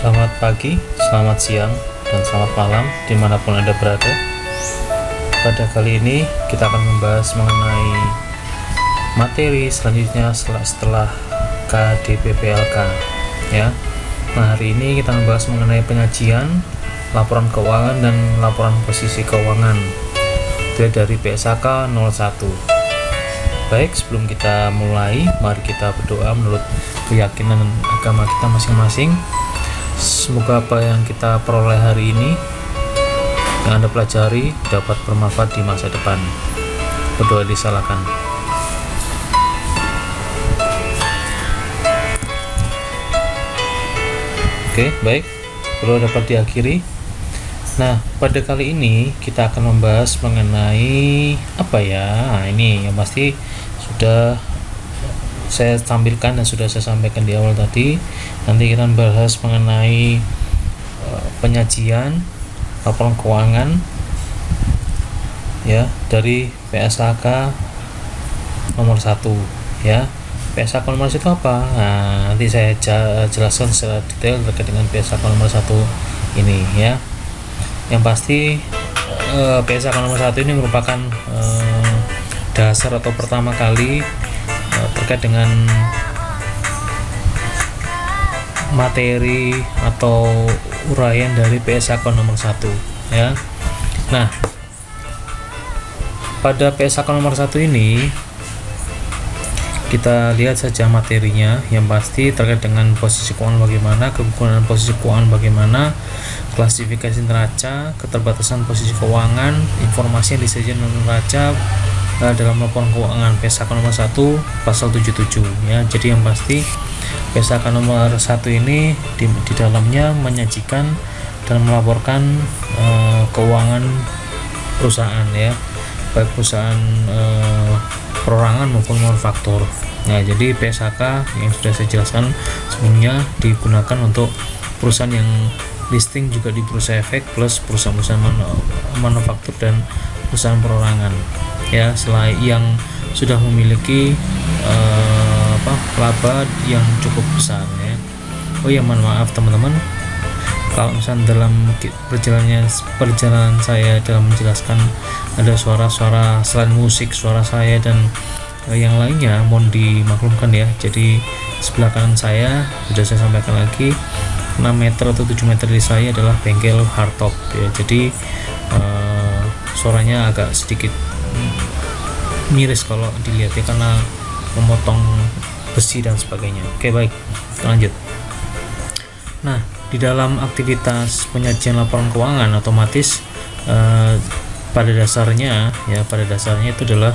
Selamat pagi, selamat siang, dan selamat malam dimanapun Anda berada. Pada kali ini kita akan membahas mengenai materi selanjutnya setelah KDPPLK ya. Nah, hari ini kita membahas mengenai penyajian, laporan keuangan, dan laporan posisi keuangan dari PSAK 01. Baik, sebelum kita mulai, mari kita berdoa menurut keyakinan agama kita masing-masing. Semoga apa yang kita peroleh hari ini, yang Anda pelajari, dapat bermanfaat di masa depan. Berdoa disalahkan. Oke, baik. Berdoa dapat diakhiri. Nah, pada kali ini kita akan membahas mengenai apa ya? Nah, ini yang pasti sudah saya tampilkan dan sudah saya sampaikan di awal tadi. Nanti kita bahas mengenai penyajian laporan keuangan ya dari PSAK nomor 1 ya. PSAK nomor 1 itu apa? Nah, nanti saya jelaskan secara detail terkait dengan PSAK nomor 1 ini ya. Yang pasti PSAK nomor 1 ini merupakan dasar atau pertama kali terkait dengan materi atau uraian dari PSAK nomor 1 ya. Nah, pada PSAK nomor 1 ini kita lihat saja materinya. Yang pasti terkait dengan posisi keuangan bagaimana, kegunaan posisi keuangan bagaimana, klasifikasi neraca, keterbatasan posisi keuangan, informasi yang disajikan oleh neraca dalam laporan keuangan PSAK nomor 1 pasal 77 ya. Jadi yang pasti PSAK nomor 1 ini di dalamnya menyajikan dan melaporkan keuangan perusahaan ya, baik perusahaan perorangan maupun manufaktur. Nah, jadi PSAK yang sudah saya jelaskan sebelumnya digunakan untuk perusahaan yang listing juga di Bursa Efek plus perusahaan-perusahaan manufaktur dan perusahaan perorangan ya, selain yang sudah memiliki laba yang cukup besar ya. Oh ya, mohon maaf teman-teman kalau misalnya dalam perjalanan saya dalam menjelaskan ada suara-suara selain musik, suara saya dan yang lainnya, mohon dimaklumkan ya. Jadi sebelah kanan saya sudah saya sampaikan lagi 6 meter atau 7 meter dari saya adalah bengkel hardtop ya. Jadi suaranya agak sedikit miris kalau dilihat ya, karena memotong besi dan sebagainya. Oke, baik, lanjut. Nah, di dalam aktivitas penyajian laporan keuangan otomatis pada dasarnya itu adalah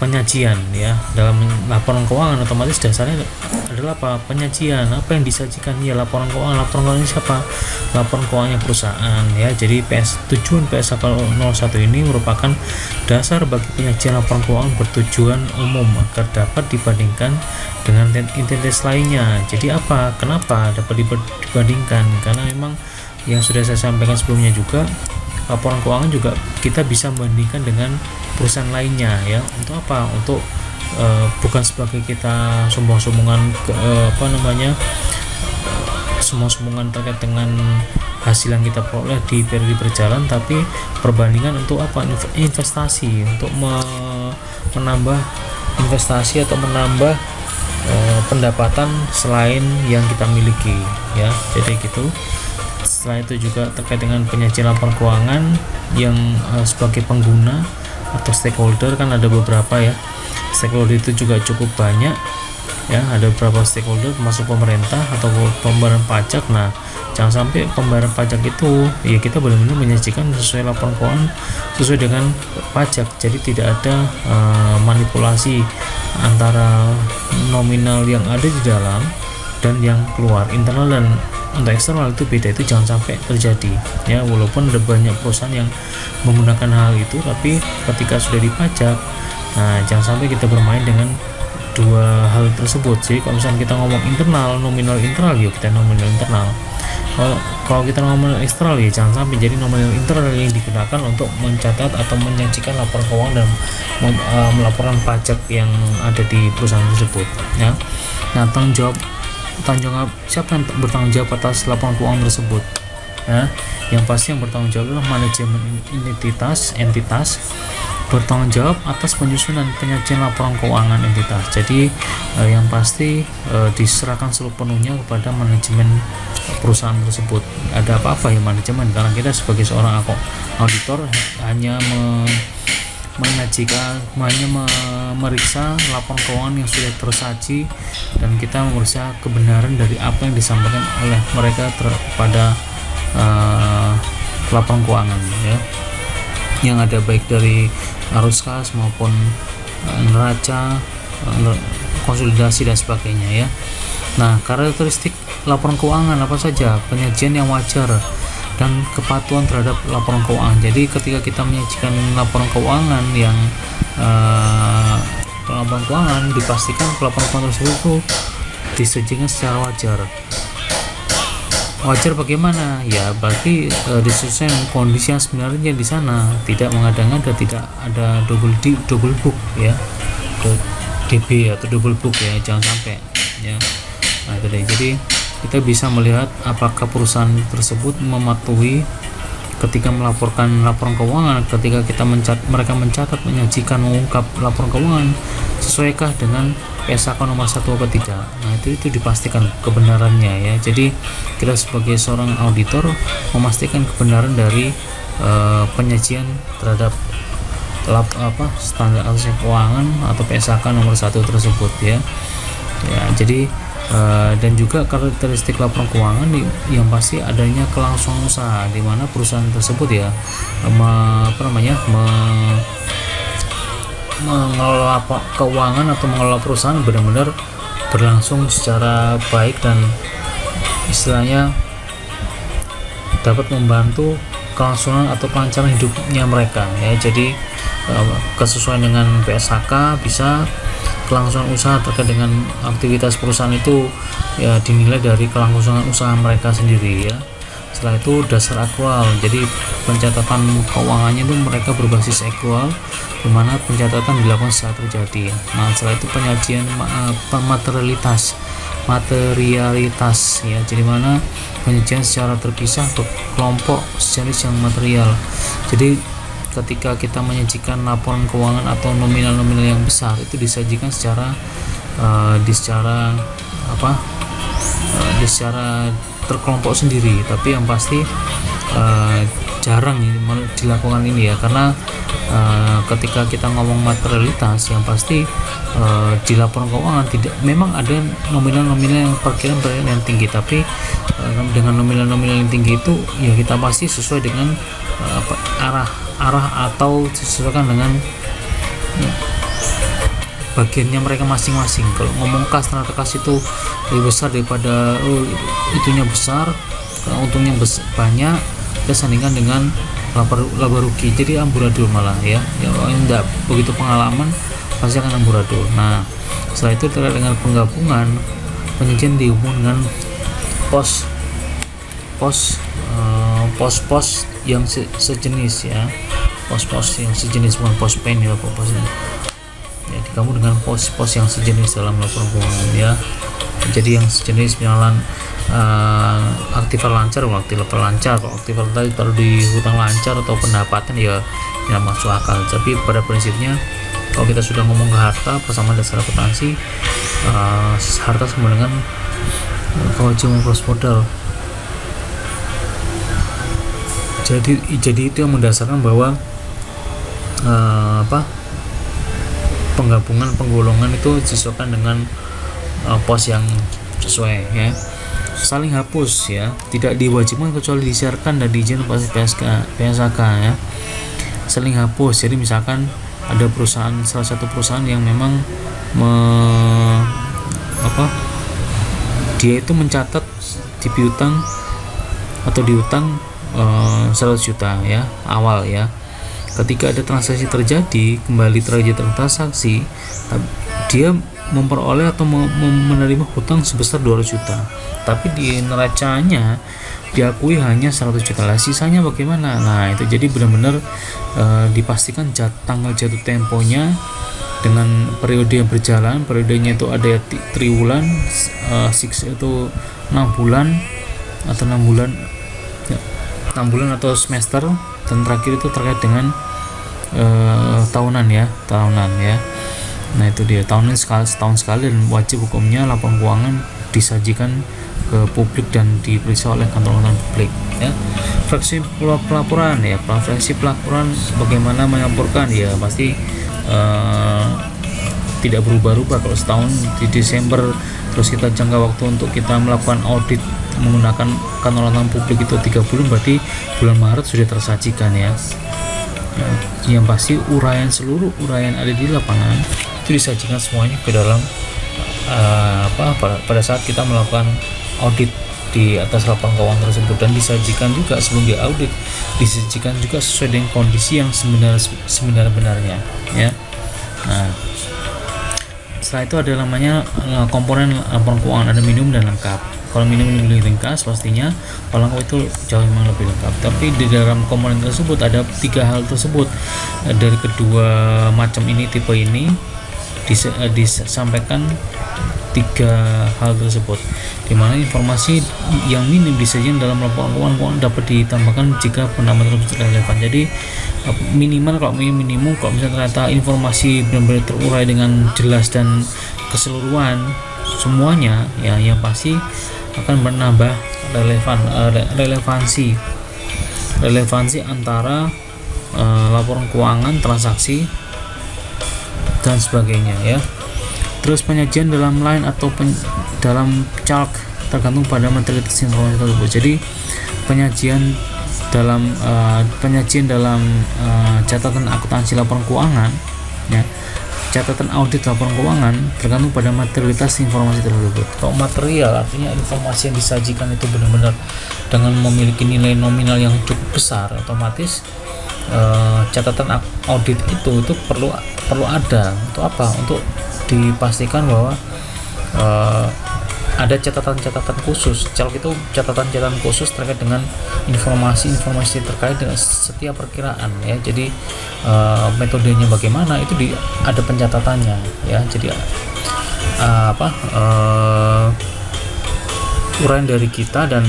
penyajian ya. Dalam laporan keuangan otomatis dasarnya adalah apa? Penyajian. Apa yang disajikan ya? Laporan keuangan. Laporan keuangan ini siapa? Laporan keuangannya perusahaan ya. Jadi tujuan PSAK 01 ini merupakan dasar bagi penyajian laporan keuangan bertujuan umum agar dapat dibandingkan dengan entitas lainnya. Jadi apa? Kenapa dapat dibandingkan? Karena memang yang sudah saya sampaikan sebelumnya juga, laporan keuangan juga kita bisa membandingkan dengan perusahaan lainnya ya. Untuk apa? Untuk bukan sebagai kita sombong-sombongan sombong-sombongan terkait dengan hasil yang kita peroleh di periode berjalan, tapi perbandingan untuk apa? Investasi, untuk menambah investasi atau menambah pendapatan selain yang kita miliki ya. Jadi gitu. Setelah itu juga terkait dengan penyajian laporan keuangan yang sebagai pengguna atau stakeholder, kan ada beberapa ya. Stakeholder itu juga cukup banyak ya, ada beberapa stakeholder termasuk pemerintah atau pembayaran pajak. Nah, jangan sampai pembayaran pajak itu ya kita benar-benar menyajikan sesuai laporan keuangan sesuai dengan pajak. Jadi tidak ada manipulasi antara nominal yang ada di dalam dan yang keluar, internal dan untuk eksternal itu beda. Itu jangan sampai terjadi ya. Walaupun ada banyak perusahaan yang menggunakan hal itu, tapi ketika sudah dipajak, nah jangan sampai kita bermain dengan dua hal tersebut. Jadi kalau misalnya kita ngomong internal, nominal internal, yuk kita nominal internal. Kalau kita nominal eksternal ya jangan sampai jadi nominal internal yang digunakan untuk mencatat atau menyajikan laporan keuangan dan melaporkan pajak yang ada di perusahaan tersebut ya. Nah, tanggung jawab tanggung jawab, siapa yang bertanggung jawab atas laporan keuangan tersebut ya. Yang pasti yang bertanggung jawab adalah manajemen entitas bertanggung jawab atas penyusunan penyajian laporan keuangan entitas. Jadi yang pasti diserahkan sepenuhnya kepada manajemen perusahaan tersebut. Ada apa-apa ya manajemen, karena kita sebagai seorang auditor hanya memeriksa laporan keuangan yang sudah tersaji, dan kita memeriksa kebenaran dari apa yang disampaikan oleh mereka kepada laporan keuangan ya, yang ada baik dari arus kas maupun neraca, konsolidasi dan sebagainya ya. Nah, karakteristik laporan keuangan apa saja? Penyajian yang wajar dan kepatuhan terhadap laporan keuangan. Jadi ketika kita menyajikan laporan keuangan yang laporan keuangan, dipastikan laporan keuangan tersebut itu disajikan secara wajar. Wajar bagaimana? Ya berarti disesuaikan kondisi yang sebenarnya di sana, tidak mengada-ngada, tidak ada double book ya, DB atau double book ya, jangan sampai ya. Nah itu deh. Jadi kita bisa melihat apakah perusahaan tersebut mematuhi ketika melaporkan laporan keuangan, ketika mereka mencatat, menyajikan, mengungkap laporan keuangan, sesuaikah dengan PSAK nomor 1 atau tidak. Nah itu dipastikan kebenarannya ya. Jadi kita sebagai seorang auditor memastikan kebenaran dari penyajian terhadap standar atas keuangan atau PSAK nomor 1 tersebut ya. Jadi dan juga karakteristik laporan keuangan yang pasti adanya kelangsungan usaha, di mana perusahaan tersebut ya mengelola keuangan atau mengelola perusahaan benar-benar berlangsung secara baik dan istilahnya dapat membantu kelangsungan atau kelancaran hidupnya mereka ya. Jadi kesesuaian dengan PSHK, bisa kelangsungan usaha terkait dengan aktivitas perusahaan itu ya dinilai dari kelangsungan usaha mereka sendiri ya. Setelah itu dasar akrual, jadi pencatatan keuangannya itu mereka berbasis akrual, di mana pencatatan dilakukan secara terjadi. Nah setelah itu penyajian materialitas ya, jadi mana penyajian secara terpisah untuk kelompok sejenis yang material. Jadi ketika kita menyajikan laporan keuangan atau nominal-nominal yang besar, itu disajikan secara secara terkelompok sendiri. Tapi yang pasti jarang dilakukan ini ya, karena ketika kita ngomong materialitas, yang pasti di laporan keuangan memang ada nominal-nominal yang perkiraan yang tinggi, tapi dengan nominal-nominal yang tinggi itu ya kita pasti sesuai dengan arah atau disesuaikan dengan bagiannya mereka masing-masing. Kalau ngomong kas, ternyata kas itu lebih besar daripada itunya besar, untungnya banyak, kita sandingkan dengan laba rugi, jadi amburadul malah ya enggak begitu pengalaman, pasti akan amburadul. Nah setelah itu terkait dengan penggabungan penyajian dihubung dengan pos-pos yang sejenis ya, pos-pos yang sejenis, bukan pos pen ya, posnya ya, digabung dengan pos-pos yang sejenis dalam laporan keuangan ya. Jadi yang sejenis misalnya aktifal lancar, kalau aktifal tadi taruh di hutang lancar atau pendapatan ya masuk akal. Tapi pada prinsipnya kalau kita sudah ngomong ke harta bersama dasar akuntansi, harta sama dengan kewajiban pros modal. Jadi itu yang mendasarkan bahwa penggolongan itu disesuaikan dengan pos yang sesuai ya. Saling hapus ya, tidak diwajibkan kecuali disiarkan dan diizinkan oleh PSHK ya. Saling hapus, jadi misalkan ada salah satu perusahaan yang memang dia itu mencatat di piutang atau di utang 100 juta ya awal ya. Ketika ada transaksi terjadi, kembali terjadi transaksi, dia memperoleh atau menerima hutang sebesar 200 juta, tapi di neracanya diakui hanya 100 juta lah. Sisanya bagaimana? Nah itu jadi benar-benar dipastikan tanggal jatuh temponya dengan periode yang berjalan. Periodenya itu ada triwulan, itu 6 bulan atau 6 bulan ya, 6 bulan atau semester, dan terakhir itu terkait dengan tahunan ya. Nah itu dia, setahun sekali, dan wajib hukumnya laporan keuangan disajikan ke publik dan diperiksa oleh kantor-kantor publik ya. Fraksi pelaporan ya, fraksi pelaporan bagaimana melaporkan ya, pasti tidak berubah-ubah. Kalau setahun di Desember terus kita jangka waktu untuk kita melakukan audit menggunakan kantor publik itu 3 bulan, berarti bulan Maret sudah tersajikan ya. Yang pasti seluruh uraian ada di lapangan itu disajikan semuanya ke dalam pada saat kita melakukan audit di atas laporan keuangan tersebut, dan disajikan juga sebelum diaudit, disajikan juga sesuai dengan kondisi yang sebenarnya ya. Nah setelah itu ada namanya komponen laporan keuangan, ada minimum dan lengkap. Kalau minimum lebih ringkas pastinya, kalau lengkap itu jauh memang lebih lengkap. Tapi di dalam komponen tersebut ada 3 hal tersebut. Dari kedua macam ini, tipe ini disampaikan 3 hal tersebut, di mana informasi yang minim disajikan dalam laporan keuangan dapat ditambahkan jika penambahan tersebut relevan. Jadi minimal, kalau minimum kalau misalnya ternyata informasi benar-benar terurai dengan jelas dan keseluruhan semuanya ya, yang pasti akan menambah relevansi antara laporan keuangan, transaksi dan sebagainya ya. Terus penyajian dalam line atau dalam calc tergantung pada materi informasi tersebut. Jadi penyajian dalam catatan akuntansi laporan keuangan ya, catatan audit laporan keuangan tergantung pada materialitas informasi tersebut. Kalau material artinya informasi yang disajikan itu benar-benar dengan memiliki nilai nominal yang cukup besar, otomatis catatan audit itu perlu ada. Untuk apa? Untuk dipastikan bahwa ada catatan-catatan khusus. Calc itu catatan-catatan khusus terkait dengan informasi terkait dengan setiap perkiraan ya. Jadi metodenya bagaimana itu ada pencatatannya ya. Jadi uraian dari kita dan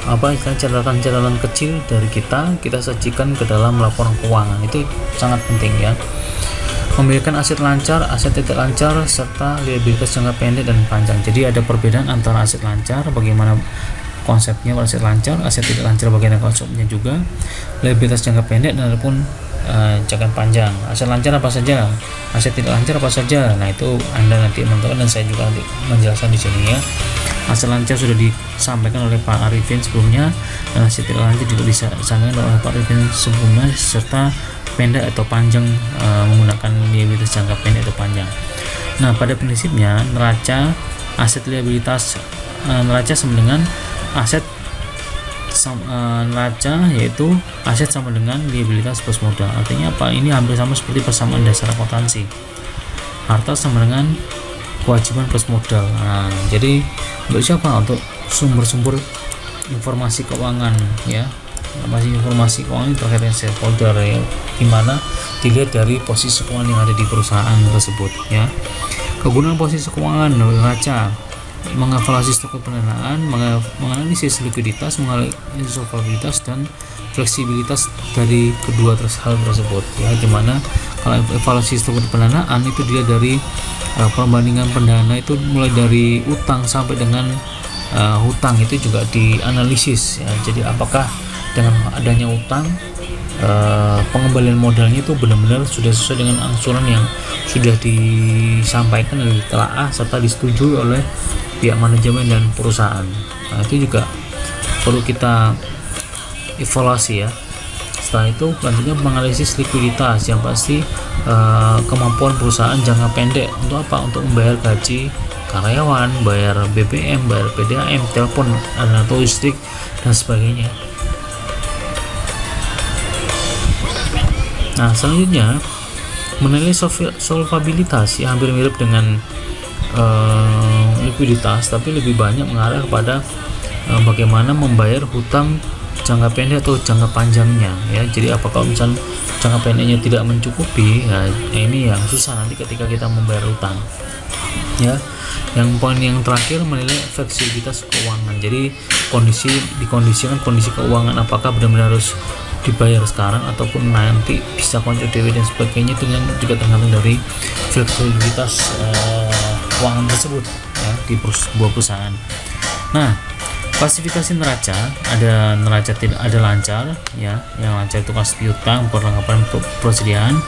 catatan-catatan kecil dari kita sajikan ke dalam laporan keuangan, itu sangat penting ya. Membiarkan aset lancar, aset tidak lancar, serta liabilitas jangka pendek dan panjang. Jadi ada perbedaan antara aset lancar, bagaimana konsepnya aset lancar, aset tidak lancar bagaimana konsepnya juga, liabilitas jangka pendek dan ataupun jangka panjang. Aset lancar apa saja, aset tidak lancar apa saja. Nah itu Anda nanti menentukan, dan saya juga nanti menjelaskan di sini ya. Aset lancar sudah disampaikan oleh Pak Arifin sebelumnya, dan aset tidak lancar juga disampaikan oleh Pak Arifin sebelumnya, serta pendek atau panjang menggunakan liabilitas jangka pendek atau panjang. Nah pada prinsipnya neraca aset liabilitas neraca sama dengan aset neraca, yaitu aset sama dengan liabilitas plus modal. Artinya apa? Ini hampir sama seperti persamaan dasar akuntansi. Harta sama dengan kewajiban plus modal. Nah, jadi untuk siapa? Untuk sumber-sumber informasi keuangan ya. Informasi keuangan terkait dengan stakeholder ya, dimana dilihat dari posisi keuangan yang ada di perusahaan tersebut ya. Kegunaan posisi keuangan neraca mengevaluasi struktur pendanaan, menganalisis likuiditas, menganalisis solvabilitas dan fleksibilitas dari kedua hal tersebut ya. Dimana kalau evaluasi struktur pendanaan itu dilihat dari perbandingan pendana itu mulai dari utang sampai dengan hutang, itu juga dianalisis ya. Jadi apakah dengan adanya utang pengembalian modalnya itu benar-benar sudah sesuai dengan angsuran yang sudah disampaikan dan ditelaah serta disetujui oleh pihak manajemen dan perusahaan. Nah itu juga perlu kita evaluasi ya. Setelah itu selanjutnya menganalisis likuiditas, yang pasti kemampuan perusahaan jangka pendek untuk apa? Untuk membayar gaji karyawan, bayar BBM, bayar PDAM, telepon atau listrik dan sebagainya. Nah selanjutnya Menilai solvabilitas ya hampir mirip dengan likuiditas, tapi lebih banyak mengarah kepada bagaimana membayar hutang jangka pendek atau jangka panjangnya ya. Jadi apakah misal jangka pendeknya tidak mencukupi, ya ini yang susah nanti ketika kita membayar hutang ya. Yang poin yang terakhir menilai fleksibilitas keuangan. Jadi dikondisikan kondisi keuangan, apakah benar-benar harus dibayar sekarang ataupun nanti bisa konco dewe dan sebagainya, itu yang juga tergantung dari fleksibilitas keuangan tersebut ya di sebuah perusahaan. Nah, klasifikasi neraca, ada neraca tidak ada lancar ya, yang lancar itu kas piutang, perlengkapan persediaan.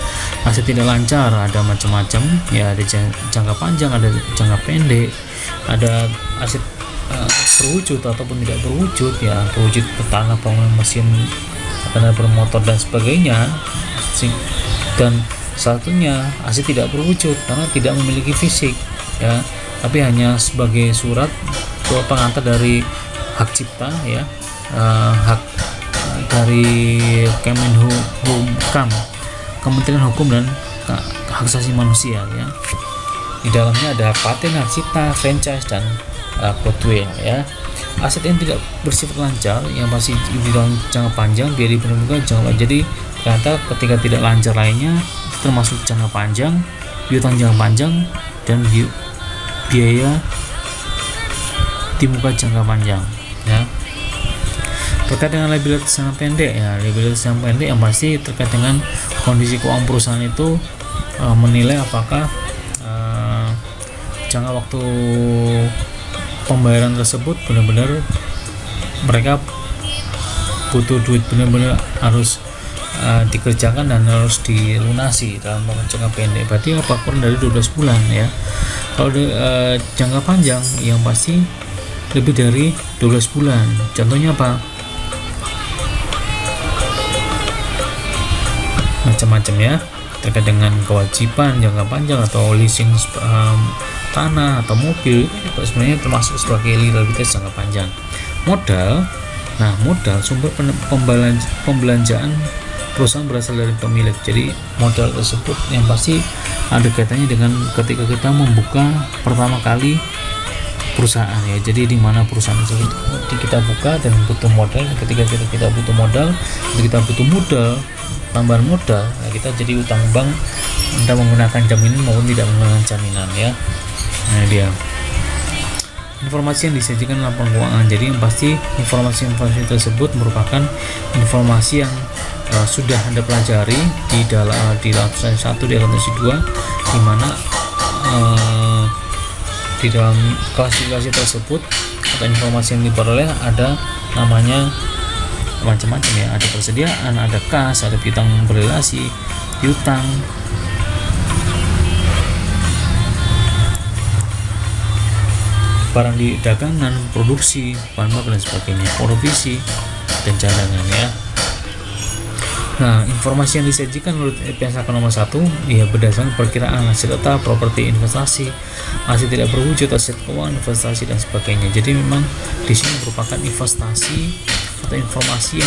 Aset tidak lancar ada macam-macam ya, ada jangka panjang, ada jangka pendek, ada aset terwujud ataupun tidak terwujud ya, terwujud tanah, bangunan, mesin, kendaraan bermotor dan sebagainya. Dan satunya aset tidak berwujud karena tidak memiliki fisik ya, tapi hanya sebagai surat pengantar dari hak cipta ya, hak dari Kemenhukam, Kementerian Hukum dan Hak Asasi Manusia ya. Di dalamnya ada paten, hak cipta, franchise dan goodwill ya. Aset yang tidak bersifat lancar yang pasti di dalam jangka panjang biaya diperlukan jangka. Jadi ternyata ketika tidak lancar lainnya termasuk jangka panjang, piutang jangka panjang dan biaya di muka jangka panjang ya. Terkait dengan liabilitas jangka pendek ya, liabilitas jangka pendek yang pasti terkait dengan kondisi keuangan perusahaan itu menilai apakah jangka waktu pembayaran tersebut benar-benar mereka butuh duit, benar-benar harus dikerjakan dan harus dilunasi dalam jangka pendek. Berarti apa kurang dari 12 bulan ya. Kalau jangka panjang yang pasti lebih dari 12 bulan. Contohnya apa? Macam-macam ya, terkait dengan kewajiban jangka panjang atau leasing tanah atau mobil, itu sebenarnya termasuk sebagai liabilitas jangka panjang. Modal, nah modal sumber pembelanjaan perusahaan berasal dari pemilik. Jadi modal tersebut yang pasti ada kaitannya dengan ketika kita membuka pertama kali perusahaan ya. Jadi di mana perusahaan tersebut kita buka dan butuh modal. Ketika kita butuh modal, ketika kita butuh modal, tambahan modal, nah kita jadi utang bank, entah menggunakan jaminan maupun tidak menggunakan jaminan ya. Nah dia informasi yang disajikan laporan keuangan. Jadi yang pasti informasi tersebut merupakan informasi yang sudah Anda pelajari di dalam akuntansi 1, di akuntansi 2, di mana di dalam klasifikasi tersebut atau informasi yang diperoleh ada namanya macam-macam ya, ada persediaan, ada kas, ada piutang berrelasi, piutang, barang di dagangan, produksi, bahan baku dan sebagainya, provisi dan cadangan ya. Nah, informasi yang disajikan menurut PSAK nomor 1 ya berdasarkan perkiraan aset tetap, properti, investasi, aset tidak berwujud, aset keuangan, investasi dan sebagainya. Jadi memang di sini merupakan investasi atau informasi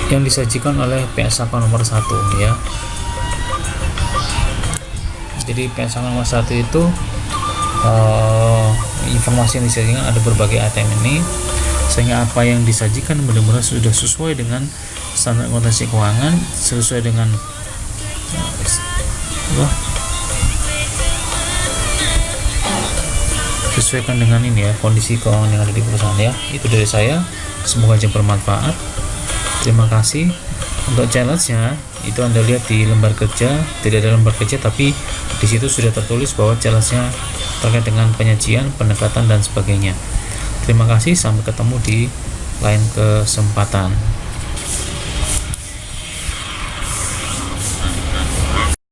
yang disajikan oleh PSAK nomor 1 ya. Jadi PSAK nomor 1 itu informasi yang disajikan ada berbagai item ini, sehingga apa yang disajikan benar-benar sudah sesuai dengan standar akuntansi keuangan, sesuai dengan sesuaikan dengan ini ya, kondisi keuangan yang ada di perusahaan ya. Itu dari saya, semoga aja bermanfaat. Terima kasih. Untuk challenge-nya itu Anda lihat di lembar kerja, tidak ada lembar kerja tapi di situ sudah tertulis bahwa challenge-nya terkait dengan penyajian, pendekatan dan sebagainya. Terima kasih, sampai ketemu di lain kesempatan.